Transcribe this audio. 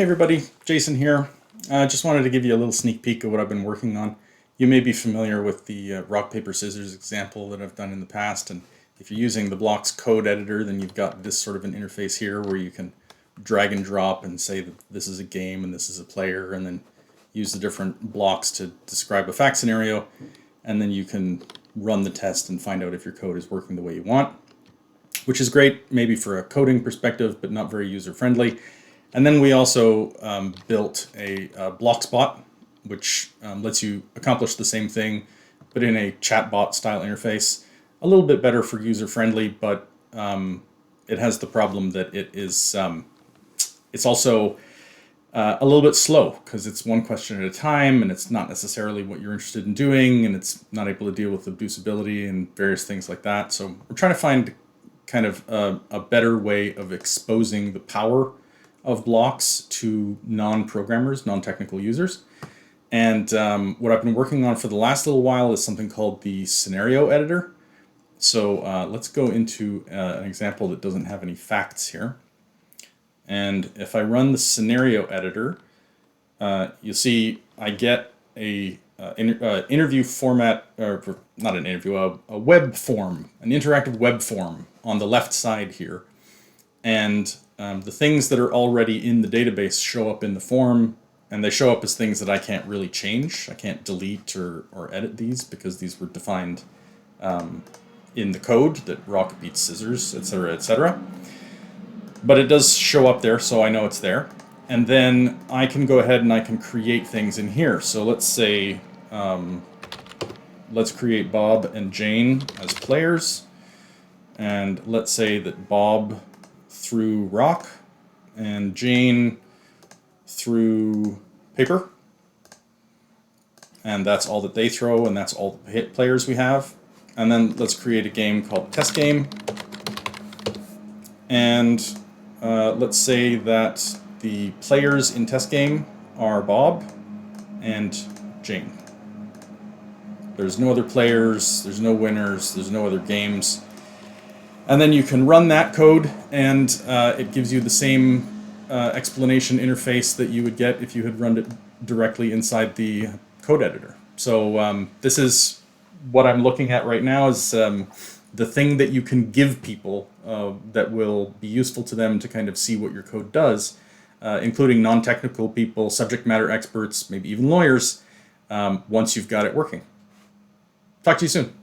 Hey everybody, Jason here. I just wanted to give you a little sneak peek of what I've been working on. You may be familiar with the rock, paper, scissors example that I've done in the past, and if you're using the Blawx code editor, then you've got this sort of an interface here where you can drag and drop and say that this is a game and this is a player, and then use the different blocks to describe a fact scenario, and then you can run the test and find out if your code is working the way you want, which is great maybe for a coding perspective, but not very user-friendly. And then we also built a Blawx bot, which lets you accomplish the same thing, but in a chatbot style interface. A little bit better for user-friendly, but it has the problem that it's also a little bit slow because it's one question at a time, and it's not necessarily what you're interested in doing, and it's not able to deal with abusability and various things like that. So we're trying to find kind of a better way of exposing the power of Blawx to non-programmers, non-technical users. And what I've been working on for the last little while is something called the scenario editor. So let's go into an example that doesn't have any facts here. And if I run the scenario editor, you'll see I get a interview format, or not an interview, a web form, an interactive web form on the left side here. And the things that are already in the database show up in the form, and they show up as things that I can't really change. I can't delete or edit these because these were defined in the code that rock beats scissors, etc., etc. But it does show up there, so I know it's there. And then I can go ahead and I can create things in here. So let's say, let's create Bob and Jane as players. And let's say that Bob threw rock and Jane threw paper. And that's all that they throw, and that's all the hit players we have. And then let's create a game called Test Game. And let's say that the players in Test Game are Bob and Jane. There's no other players, there's no winners, there's no other games. And then you can run that code, and it gives you the same explanation interface that you would get if you had run it directly inside the code editor. So this is what I'm looking at right now, is the thing that you can give people that will be useful to them to kind of see what your code does, including non-technical people, subject matter experts, maybe even lawyers, once you've got it working. Talk to you soon.